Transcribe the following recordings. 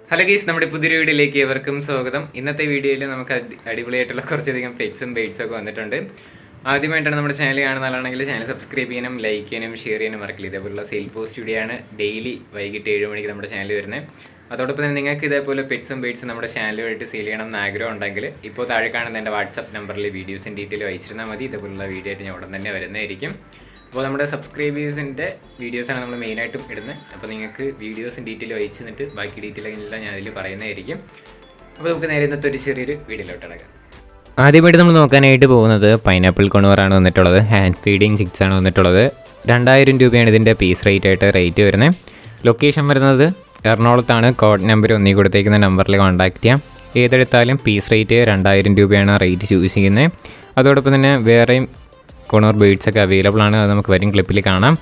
Hello ഗീസ്, നമ്മുടെ പുതിയൊരു വീഡിയോയിലേക്ക് ഏവർക്കും സ്വാഗതം. ഇന്നത്തെ വീഡിയോയിൽ നമുക്ക് അടിപൊളിയായിട്ടുള്ള കുറച്ചധികം പെറ്റ്സും ബേഡ്സും ഒക്കെ വന്നിട്ടുണ്ട്. ആദ്യമായിട്ടാണ് നമ്മുടെ ചാനൽ കാണുന്ന ആളാണെങ്കിൽ ചാനൽ സബ്സ്ക്രൈബ് ചെയ്യാനും ലൈക്ക് ചെയ്യാനും ഷെയർ ചെയ്യാനും മറക്കില്ല. ഇതേപോലുള്ള സെയിൽ പോസ്റ്റ് വീഡിയോയാണ് ഡെയിലി വൈകിട്ട് 7 മണിക്ക് നമ്മുടെ ചാനൽ വരുന്നത്. അതോടൊപ്പം തന്നെ നിങ്ങൾക്ക് ഇതേപോലെ പെറ്റ്സും ബേഡ്സും നമ്മുടെ ചാനലുമായിട്ട് സെയിൽ ചെയ്യണം എന്ന് ആഗ്രഹം ഉണ്ടെങ്കിൽ ഇപ്പോൾ താഴെ കാണുന്ന എൻ്റെ വാട്സപ്പ് നമ്പറിൽ വീഡിയോസും ഡീറ്റെയിൽ അയച്ചിരുന്നാൽ മതി. ഇതേപോലുള്ള വീഡിയോ ആയിട്ട് ഞാൻ ഉടൻ തന്നെ വരുന്നതായിരിക്കും. അപ്പോൾ നമ്മുടെ സബ്സ്ക്രൈബേഴ്സിൻ്റെ വീഡിയോസാണ് നമ്മൾ മെയിനായിട്ടും ഇടുന്നത്. അപ്പോൾ നിങ്ങൾക്ക് വീഡിയോസും ഡീറ്റെയിൽ അയച്ചു തന്നിട്ട് ബാക്കി ഡീറ്റെയിൽ എല്ലാം ഞാൻ അതിൽ പറയുന്നതായിരിക്കും. അപ്പോൾ നമുക്ക് നേരെ ഇന്നത്തെ ഒരു ചെറിയൊരു വീഡിയോയിലോട്ട് ഇടക്കാം. ആദ്യമായിട്ട് നമ്മൾ നോക്കാനായിട്ട് പോകുന്നത് പൈനാപ്പിൾ കൊണുവറാണ് വന്നിട്ടുള്ളത്. ഹാൻഡ് ഫീഡിങ് ചിക്സ് ആണ് വന്നിട്ടുള്ളത്. 2000 രൂപയാണ് ഇതിൻ്റെ പീസ് റേറ്റ് വരുന്നത്. ലൊക്കേഷൻ വരുന്നത് എറണാകുളത്താണ്. കോഡ് നമ്പർ ഒന്നി കൊടുത്തേക്കുന്ന നമ്പറിൽ കോൺടാക്ട് ചെയ്യാം. ഏതെടുത്താലും പീസ് റേറ്റ് 2000 രൂപയാണ് റേറ്റ് ചൂസ് ചെയ്യുന്നത്. അതോടൊപ്പം തന്നെ വേറെയും കൊണൂർ ബേഡ്സൊക്കെ അവൈലബിൾ ആണ്. അത് നമുക്ക് വരും ക്ലിപ്പിൽ കാണാം.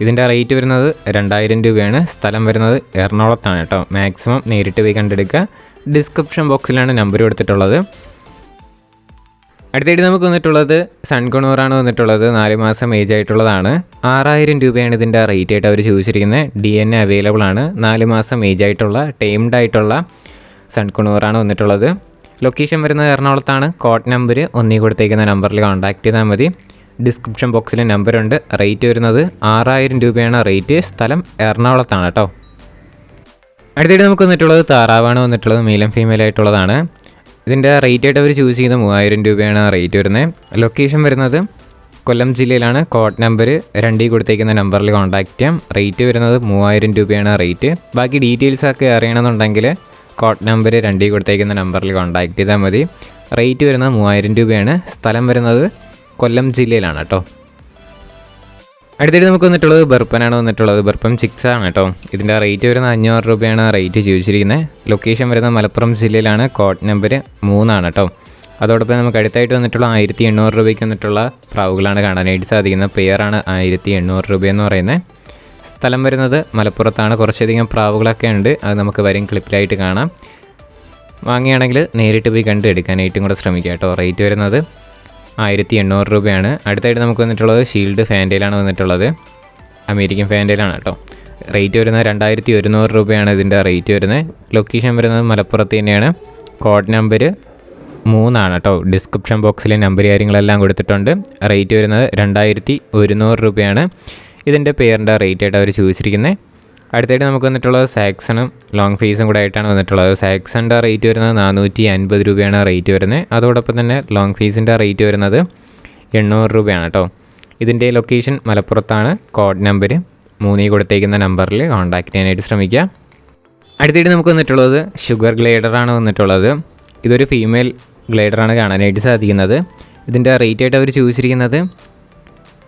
ഇതിൻ്റെ റേറ്റ് വരുന്നത് 2000 രൂപയാണ്. സ്ഥലം വരുന്നത് എറണാകുളത്താണ് കേട്ടോ. മാക്സിമം നേരിട്ട് പോയി കണ്ടെടുക്കുക. ഡിസ്ക്രിപ്ഷൻ ബോക്സിലാണ് നമ്പർ കൊടുത്തിട്ടുള്ളത്. അടുത്തായിട്ട് നമുക്ക് വന്നിട്ടുള്ളത് സൺ കൊണൂറാണ് വന്നിട്ടുള്ളത്. 4 മാസം ഏജ് ആയിട്ടുള്ളതാണ്. 6000 രൂപയാണ് ഇതിൻ്റെ റേറ്റ് ആയിട്ട് അവർ ചോദിച്ചിരിക്കുന്നത്. DNA അവൈലബിൾ ആണ്. 4 മാസം ഏജ് ആയിട്ടുള്ള ടൈംഡ് ആയിട്ടുള്ള സൺ കൊണൂറാണ് വന്നിട്ടുള്ളത്. ലൊക്കേഷൻ വരുന്നത് എറണാകുളത്താണ്. കോഡ് നമ്പർ ഒന്നി കൊടുത്തേക്കുന്ന നമ്പറിൽ കോൺടാക്ട് ചെയ്താൽ മതി. ഡിസ്ക്രിപ്ഷൻ ബോക്സിൽ നമ്പറുണ്ട്. റേറ്റ് വരുന്നത് 6000 രൂപയാണ് റേറ്റ്. സ്ഥലം എറണാകുളത്താണ് കേട്ടോ. അടുത്തായിട്ട് നമുക്ക് വന്നിട്ടുള്ളത് താറാവാണ് വന്നിട്ടുള്ളത്. മെയിലും ഫീമെയിൽ ആയിട്ടുള്ളതാണ്. ഇതിൻ്റെ റേറ്റ് ആയിട്ട് അവർ ചൂസ് ചെയ്യുന്നത് 3000 രൂപയാണ് റേറ്റ് വരുന്നത്. ലൊക്കേഷൻ വരുന്നത് കൊല്ലം ജില്ലയിലാണ്. കോഡ് നമ്പർ 2 കൊടുത്തേക്കുന്ന നമ്പറിൽ കോൺടാക്ട് ചെയ്യാം. റേറ്റ് വരുന്നത് 3000 രൂപയാണ് റേറ്റ്. ബാക്കി ഡീറ്റെയിൽസൊക്കെ അറിയണമെന്നുണ്ടെങ്കിൽ കോഡ് നമ്പർ 2 കൊടുത്തേക്കുന്ന നമ്പറിൽ കോൺടാക്ട് ചെയ്താൽ മതി. റേറ്റ് വരുന്നത് 3000 രൂപയാണ്. സ്ഥലം വരുന്നത് കൊല്ലം ജില്ലയിലാണ് കേട്ടോ. അടുത്തായിട്ട് നമുക്ക് വന്നിട്ടുള്ളത് ബർപ്പനാണ് വന്നിട്ടുള്ളത്. ബർപ്പം ചിക്സ് ആണ് കേട്ടോ. ഇതിൻ്റെ റേറ്റ് വരുന്നത് 500 രൂപയാണ് റേറ്റ് ചോദിച്ചിരിക്കുന്നത്. ലൊക്കേഷൻ വരുന്നത് മലപ്പുറം ജില്ലയിലാണ്. കോഡ് നമ്പർ 3 കേട്ടോ. അതോടൊപ്പം നമുക്ക് അടുത്തായിട്ട് വന്നിട്ടുള്ള 1800 രൂപയ്ക്ക് വന്നിട്ടുള്ള പ്രാവുകളാണ് കാണാനായിട്ട് സാധിക്കുന്നത്. പെയറാണ് 1800 രൂപയെന്ന് പറയുന്നത്. സ്ഥലം വരുന്നത് മലപ്പുറത്താണ്. കുറച്ചധികം പ്രാവുകളൊക്കെ ഉണ്ട്. അത് നമുക്ക് വരും ക്ലിപ്പിലായിട്ട് കാണാം. വാങ്ങുകയാണെങ്കിൽ നേരിട്ട് പോയി കണ്ട് എടുക്കാനായിട്ടും കൂടെ ശ്രമിക്കുക കേട്ടോ. റേറ്റ് വരുന്നത് 1800 രൂപയാണ്. അടുത്തായിട്ട് നമുക്ക് വന്നിട്ടുള്ളത് ഷീൽഡ് ഫാൻറ്റയിലാണ് വന്നിട്ടുള്ളത്. അമേരിക്കൻ ഫാൻറ്റയിലാണ് കേട്ടോ. റേറ്റ് വരുന്നത് 2100 രൂപയാണ് ഇതിൻ്റെ റേറ്റ് വരുന്നത്. ലൊക്കേഷൻ വരുന്നത് മലപ്പുറത്ത് തന്നെയാണ്. കോഡ് നമ്പർ 3 കേട്ടോ. ഡിസ്ക്രിപ്ഷൻ ബോക്സിലെ നമ്പർ കാര്യങ്ങളെല്ലാം കൊടുത്തിട്ടുണ്ട്. റേറ്റ് വരുന്നത് 2100 രൂപയാണ്. ഇതിൻ്റെ പേരിൻ്റെ റേറ്റ് ആയിട്ട് അവർ ചോദിച്ചിരിക്കുന്നത്. അടുത്തായിട്ട് നമുക്ക് വന്നിട്ടുള്ളത് സാക്സണും ലോങ് ഫേസും കൂടെ ആയിട്ടാണ് വന്നിട്ടുള്ളത്. സാക്സണിൻ്റെ റേറ്റ് വരുന്നത് 450 രൂപയാണ് റേറ്റ് വരുന്നത്. അതോടൊപ്പം തന്നെ ലോങ് ഫേസിൻ്റെ റേറ്റ് വരുന്നത് 800 രൂപയാണ് കേട്ടോ. ഇതിൻ്റെ ലൊക്കേഷൻ മലപ്പുറത്താണ്. കോഡ് നമ്പർ 3 കൊടുത്തേക്കുന്ന നമ്പറിൽ കോൺടാക്ട് ചെയ്യാനായിട്ട് ശ്രമിക്കുക. അടുത്തായിട്ട് നമുക്ക് വന്നിട്ടുള്ളത് ഷുഗർ ഗ്ലൈഡറാണ് വന്നിട്ടുള്ളത്. ഇതൊരു ഫീമെയിൽ ഗ്ലൈഡറാണ് കാണാനായിട്ട് സാധിക്കുന്നത്. ഇതിൻ്റെ റേറ്റ് ആയിട്ട് അവർ ചോദിച്ചിരിക്കുന്നത്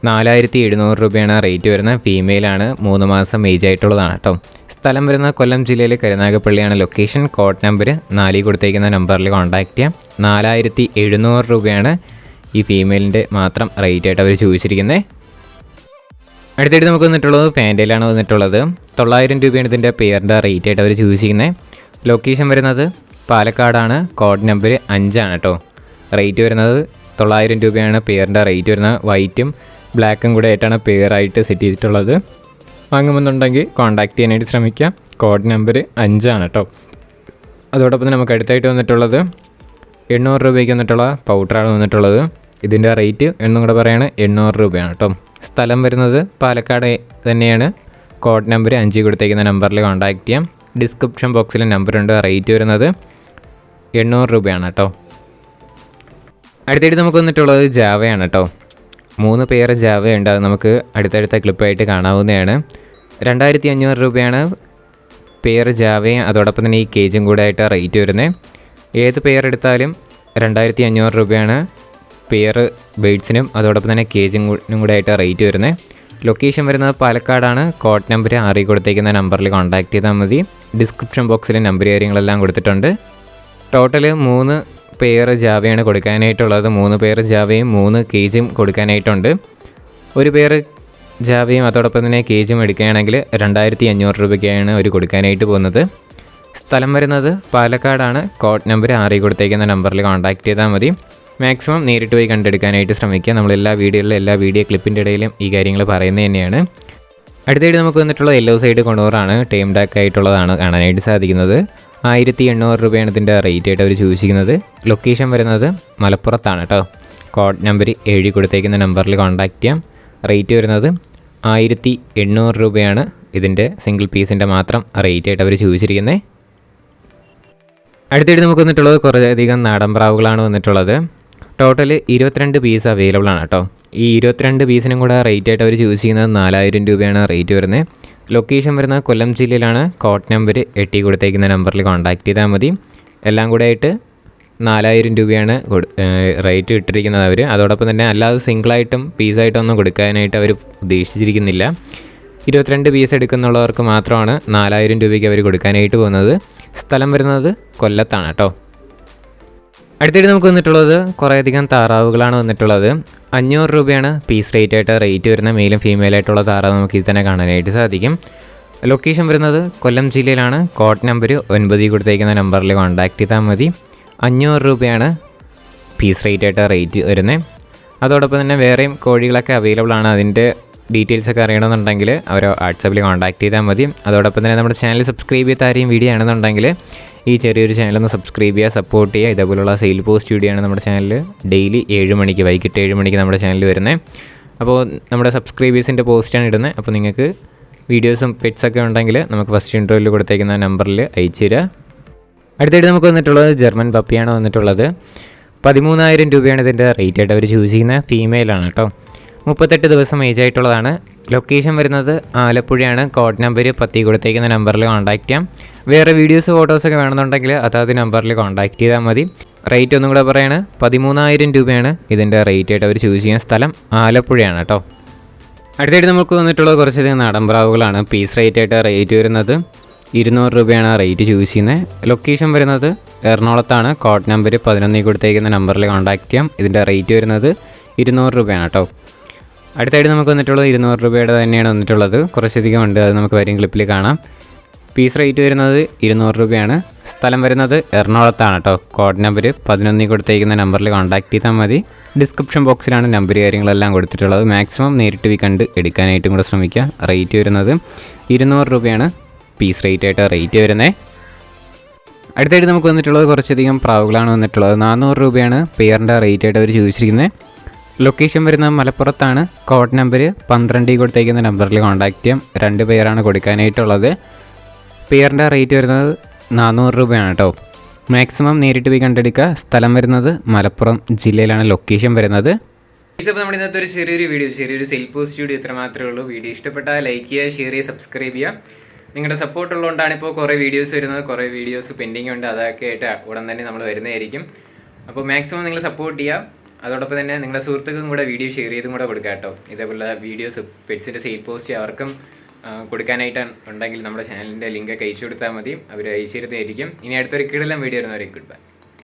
4700 രൂപയാണ് റേറ്റ് വരുന്നത്. ഫീമെയിലാണ്. 3 മാസം ഏജ് ആയിട്ടുള്ളതാണ് കേട്ടോ. സ്ഥലം വരുന്ന കൊല്ലം ജില്ലയിലെ കരുനാഗപ്പള്ളിയാണ് ലൊക്കേഷൻ. കോഡ് നമ്പർ 4 കൊടുത്തേക്കുന്ന നമ്പറിൽ കോൺടാക്ട് ചെയ്യാം. 4700 രൂപയാണ് ഈ ഫീമെയിലിൻ്റെ മാത്രം റേറ്റ് ആയിട്ട് അവർ ചോദിച്ചിരിക്കുന്നത്. അടുത്തായിട്ട് നമുക്ക് വന്നിട്ടുള്ളത് ഫാൻറ്റയിലാണ് വന്നിട്ടുള്ളത്. 900 രൂപയാണ് ഇതിൻ്റെ പെയറിൻ്റെ റേറ്റ് ആയിട്ട് അവർ ചോദിച്ചിരിക്കുന്നത്. ലൊക്കേഷൻ വരുന്നത് പാലക്കാടാണ്. കോഡ് നമ്പർ 5 കേട്ടോ. റേറ്റ് വരുന്നത് 900 രൂപയാണ് പെയറിൻ്റെ റേറ്റ് വരുന്നത്. വൈറ്റും ബ്ലാക്കും കൂടെ ആയിട്ടാണ് പെയറായിട്ട് സെറ്റ് ചെയ്തിട്ടുള്ളത്. വാങ്ങുമെന്നുണ്ടെങ്കിൽ കോൺടാക്ട് ചെയ്യാനായിട്ട് ശ്രമിക്കാം. കോഡ് നമ്പർ 5 കേട്ടോ. അതോടൊപ്പം തന്നെ നമുക്ക് അടുത്തായിട്ട് വന്നിട്ടുള്ളത് 800 രൂപയ്ക്ക് വന്നിട്ടുള്ള പൗഡറാണ് വന്നിട്ടുള്ളത്. ഇതിൻ്റെ റേറ്റ് എന്നും കൂടെ പറയുകയാണ് 800 രൂപയാണ് കേട്ടോ. സ്ഥലം വരുന്നത് പാലക്കാട് തന്നെയാണ്. കോഡ് നമ്പർ 5 കൊടുത്തേക്കുന്ന നമ്പറിൽ കോൺടാക്ട് ചെയ്യാം. ഡിസ്ക്രിപ്ഷൻ ബോക്സിൽ നമ്പറുണ്ട്. റേറ്റ് വരുന്നത് 800 രൂപയാണ് കേട്ടോ. അടുത്തായിട്ട് നമുക്ക് വന്നിട്ടുള്ളത് ജാവയാണ് കേട്ടോ. 3 പെയർ ജാവയുണ്ട്. അത് നമുക്ക് അടുത്തടുത്ത ക്ലിപ്പായിട്ട് കാണാവുന്നതാണ്. 2500 രൂപയാണ് പെയർ ജാവയും അതോടൊപ്പം തന്നെ ഈ കേജും കൂടെ ആയിട്ട് റേറ്റ് വരുന്നത്. ഏത് പെയർ എടുത്താലും 2500 രൂപയാണ് പെയർ ബേഡ്സിനും അതോടൊപ്പം തന്നെ കേജും കൂടെ ആയിട്ട് റേറ്റ് വരുന്നത്. ലൊക്കേഷൻ വരുന്നത് പാലക്കാടാണ്. കോഡ് നമ്പർ 6 കൊടുത്തേക്കുന്ന നമ്പറിൽ കോൺടാക്ട് ചെയ്താൽ മതി. ഡിസ്ക്രിപ്ഷൻ ബോക്സിൽ നമ്പർ കാര്യങ്ങളെല്ലാം കൊടുത്തിട്ടുണ്ട്. ടോട്ടൽ 3 പെയർ ജാവയാണ് കൊടുക്കാനായിട്ടുള്ളത്. 3 പെയർ ജാവയും 3 കേജും കൊടുക്കാനായിട്ടുണ്ട്. ഒരു പെയർ ജാവയും അതോടൊപ്പം തന്നെ കേജും എടുക്കുകയാണെങ്കിൽ 2500 രൂപയ്ക്കാണ് അവർ കൊടുക്കാനായിട്ട് പോകുന്നത്. സ്ഥലം വരുന്നത് പാലക്കാടാണ്. കോഡ് നമ്പർ 6 കൊടുത്തേക്കുന്ന നമ്പറിൽ കോൺടാക്ട് ചെയ്താൽ മതി. മാക്സിമം നേരിട്ട് പോയി കണ്ടെടുക്കാനായിട്ട് ശ്രമിക്കുക. നമ്മളെല്ലാ വീഡിയോ ക്ലിപ്പിൻ്റെ ഇടയിലും ഈ കാര്യങ്ങൾ പറയുന്നത് തന്നെയാണ്. അടുത്തായിട്ട് നമുക്ക് വന്നിട്ടുള്ള യെല്ലോ സൈഡ് കൊണൂറാണ്. ടൈം ഡാക്ക് ആയിട്ടുള്ളതാണ് കാണാനായിട്ട് സാധിക്കുന്നത്. 1800 രൂപയാണ് ഇതിൻ്റെ റേറ്റ് ആയിട്ട് അവർ ചോദിച്ചിരിക്കുന്നത്. ലൊക്കേഷൻ വരുന്നത് മലപ്പുറത്താണ് കേട്ടോ. കോഡ് നമ്പർ 7 കൊടുത്തേക്കുന്ന നമ്പറിൽ കോൺടാക്റ്റ് ചെയ്യാം. റേറ്റ് വരുന്നത് 1800 രൂപയാണ് ഇതിൻ്റെ സിംഗിൾ പീസിൻ്റെ മാത്രം റേറ്റ് ആയിട്ട് അവർ ചോദിച്ചിരിക്കുന്നത്. അടുത്തായിട്ട് നമുക്ക് വന്നിട്ടുള്ളത് കുറേയധികം നാടൻ പ്രാവുകളാണ് വന്നിട്ടുള്ളത്. ടോട്ടൽ 22 പീസ് അവൈലബിൾ ആണ് കേട്ടോ. ഈ 22 പീസിനും കൂടെ റേറ്റ് ആയിട്ട് അവർ ചോദിച്ചിരിക്കുന്നത് 4000 രൂപയാണ് റേറ്റ് വരുന്നത്. ലൊക്കേഷൻ വരുന്നത് കൊല്ലം ജില്ലയിലാണ്. കോഡ് നമ്പർ 8 കൊടുത്തേക്കുന്ന നമ്പറിൽ കോൺടാക്റ്റ് ചെയ്താൽ മതി. എല്ലാം കൂടെ ആയിട്ട് 4000 രൂപയാണ് റേറ്റ് ഇട്ടിരിക്കുന്നത് അവർ. അതോടൊപ്പം തന്നെ അല്ലാതെ സിംഗിളായിട്ടും പീസായിട്ടൊന്നും കൊടുക്കാനായിട്ട് അവർ ഉദ്ദേശിച്ചിരിക്കുന്നില്ല. 22 പീസ് എടുക്കുന്നുള്ളവർക്ക് മാത്രമാണ് 4000 രൂപയ്ക്ക് അവർ കൊടുക്കാനായിട്ട് പോകുന്നത്. സ്ഥലം വരുന്നത് കൊല്ലത്താണ് കേട്ടോ. അടുത്തായിട്ട് നമുക്ക് വന്നിട്ടുള്ളത് കുറേയധികം താറാവുകളാണ് വന്നിട്ടുള്ളത്. 500 രൂപയാണ് പീസ് റേറ്റ് ആയിട്ട് റേറ്റ് വരുന്ന മെയിലും ഫീമെയിലായിട്ടുള്ള താറാവ് നമുക്ക് ഇത് തന്നെ കാണാനായിട്ട് സാധിക്കും. ലൊക്കേഷൻ വരുന്നത് കൊല്ലം ജില്ലയിലാണ്. കോഡ് നമ്പർ 9 കൊടുത്തേക്കുന്ന നമ്പറിൽ കോൺടാക്റ്റ് ചെയ്താൽ മതി. 500 രൂപയാണ് പീസ് റേറ്റ് ആയിട്ട് റേറ്റ് വരുന്നത്. അതോടൊപ്പം തന്നെ വേറെയും കോഴികളൊക്കെ അവൈലബിൾ ആണ്. അതിൻ്റെ ഡീറ്റെയിൽസൊക്കെ അറിയണമെന്നുണ്ടെങ്കിൽ അവർ വാട്സാപ്പിൽ കോൺടാക്റ്റ് ചെയ്താൽ മതി. അതോടൊപ്പം തന്നെ നമ്മുടെ ചാനൽ സബ്സ്ക്രൈബ് ചെയ്ത ആരെയും വീഡിയോ ആണെന്നുണ്ടെങ്കിൽ ഈ ചെറിയൊരു ചാനലൊന്ന് സബ്സ്ക്രൈബ് ചെയ്യുക, സപ്പോർട്ട് ചെയ്യുക. ഇതേപോലുള്ള സെയിൽ പോസ്റ്റ് വീഡിയോ ആണ് നമ്മുടെ ചാനൽ ഡെയിലി 7 മണിക്ക് വൈകിട്ട് 7 മണിക്ക് നമ്മുടെ ചാനലിൽ വരുന്നത്. അപ്പോൾ നമ്മുടെ സബ്സ്ക്രൈബേഴ്സിൻ്റെ പോസ്റ്റാണ് ഇടുന്നത്. അപ്പോൾ നിങ്ങൾക്ക് വീഡിയോസും പെറ്റ്സൊക്കെ ഉണ്ടെങ്കിൽ നമുക്ക് ഫസ്റ്റ് ഇൻട്രോയിൽ കൊടുത്തേക്കുന്ന നമ്പറിൽ അയച്ചു തരിക. അടുത്തായിട്ട് നമുക്ക് വന്നിട്ടുള്ളത് ജർമ്മൻ പപ്പിയാണ് വന്നിട്ടുള്ളത്. 13,000 രൂപയാണ് ഇതിൻ്റെ റേറ്റ് ആയിട്ട് അവർ ചൂസ് ചെയ്യുന്നത്. ഫീമെയിലാണ് കേട്ടോ. 38 ദിവസം ഏജ് ആയിട്ടുള്ളതാണ്. ലൊക്കേഷൻ വരുന്നത് ആലപ്പുഴയാണ്. കോഡ് നമ്പർ 10 കൊടുത്തേക്കുന്ന നമ്പറിൽ കോൺടാക്റ്റ് ചെയ്യാം. വേറെ വീഡിയോസ് ഫോട്ടോസൊക്കെ വേണമെന്നുണ്ടെങ്കിൽ അതാത് നമ്പറിൽ കോൺടാക്റ്റ് ചെയ്താൽ മതി. റേറ്റ് ഒന്നും കൂടെ പറയാണ് 13,000 രൂപയാണ് ഇതിൻ്റെ റേറ്റ് ആയിട്ട് അവർ ചൂസ് ചെയ്യുന്ന. സ്ഥലം ആലപ്പുഴയാണ് കേട്ടോ. അടുത്തായിട്ട് നമുക്ക് വന്നിട്ടുള്ളത് കുറച്ചധികം നാടൻ പ്രാവുകളാണ്. പീസ് റേറ്റ് ആയിട്ട് റേറ്റ് വരുന്നത് 200 രൂപയാണ് റേറ്റ് ചൂസ് ചെയ്യുന്നത്. ലൊക്കേഷൻ വരുന്നത് എറണാകുളത്താണ്. കോഡ് നമ്പർ 11 കൊടുത്തേക്കുന്ന നമ്പറിൽ കോൺടാക്റ്റ് ചെയ്യാം. ഇതിൻ്റെ റേറ്റ് വരുന്നത് 200 രൂപയാണ് കേട്ടോ. അടുത്തായിട്ട് നമുക്ക് വന്നിട്ടുള്ളത് 200 രൂപയുടെ തന്നെയാണ് വന്നിട്ടുള്ളത്. കുറച്ചധികം ഉണ്ട്, അത് നമുക്ക് വരും ക്ലിപ്പിൽ കാണാം. പീസ് റേറ്റ് വരുന്നത് 200 രൂപയാണ്. സ്ഥലം വരുന്നത് എറണാകുളത്താണ് കേട്ടോ. കോഡ് നമ്പർ 11 കൊടുത്തേക്കുന്ന നമ്പറിൽ കോൺടാക്റ്റ് ചെയ്താൽ മതി. ഡിസ്ക്രിപ്ഷൻ ബോക്സിലാണ് നമ്പർ കാര്യങ്ങളെല്ലാം കൊടുത്തിട്ടുള്ളത്. മാക്സിമം നേരിട്ട് കണ്ട് എടുക്കാനായിട്ടും കൂടെ ശ്രമിക്കുക. റേറ്റ് വരുന്നത് 200 രൂപയാണ് പീസ് റേറ്റ് ആയിട്ട് റേറ്റ് വരുന്നത്. അടുത്തായിട്ട് നമുക്ക് വന്നിട്ടുള്ളത് കുറച്ചധികം പ്രാവുകളാണ് വന്നിട്ടുള്ളത്. 400 രൂപയാണ് പെയറിൻ്റെ റേറ്റ് ആയിട്ട് അവർ ചോദിച്ചിരിക്കുന്നത്. ലൊക്കേഷൻ വരുന്നത് മലപ്പുറത്താണ്. കോഡ് നമ്പർ 12 കൊടുത്തേക്കുന്ന നമ്പറിൽ കോൺടാക്റ്റ് ചെയ്യാം. 2 പെയറാണ് കൊടുക്കാനായിട്ടുള്ളത്. പെയറിൻ്റെ റേറ്റ് വരുന്നത് 400 രൂപയാണ് കേട്ടോ. മാക്സിമം നേരിട്ട് പോയി കണ്ടെടുക്കുക. സ്ഥലം വരുന്നത് മലപ്പുറം ജില്ലയിലാണ് ലൊക്കേഷൻ വരുന്നത്. ഇപ്പോൾ നമ്മുടെ ഇന്നത്തെ ഒരു ചെറിയൊരു സെയിൽ പോസ്റ്റ് വീഡിയോ ഇത്ര മാത്രമേ ഉള്ളൂ. വീഡിയോ ഇഷ്ടപ്പെട്ടാൽ ലൈക്ക് ചെയ്യുക, ഷെയർ ചെയ്യുക, സബ്സ്ക്രൈബ് ചെയ്യുക. നിങ്ങളുടെ സപ്പോർട്ട് ഉള്ളതുകൊണ്ടാണ് ഇപ്പോൾ കുറേ വീഡിയോസ് വരുന്നത്. കുറേ വീഡിയോസ് പെൻഡിങ് ഉണ്ട്. അതൊക്കെ ആയിട്ട് ഉടൻ തന്നെ നമ്മൾ വരുന്നതായിരിക്കും. അപ്പോൾ മാക്സിമം നിങ്ങൾ സപ്പോർട്ട് ചെയ്യുക. അതോടൊപ്പം തന്നെ നിങ്ങളുടെ സുഹൃത്തുക്കൾക്കും കൂടെ വീഡിയോ ഷെയർ ചെയ്തും കൂടെ കൊടുക്കുക കേട്ടോ. ഇതേപോലെ വീഡിയോസ് പെറ്റ്സിൻ്റെ സെയിൽ പോസ്റ്റ് അവർക്കും കൊടുക്കാനായിട്ട് ഉണ്ടെങ്കിൽ നമ്മുടെ ചാനലിൻ്റെ ലിങ്ക് അയച്ചു കൊടുത്താൽ മതി. അവർ അയച്ചു തരുന്നതായിരിക്കും. ഇനി അടുത്തൊരു കിടിലൻ വീഡിയോ വരുന്നവരെ ഗുഡ് ബൈ.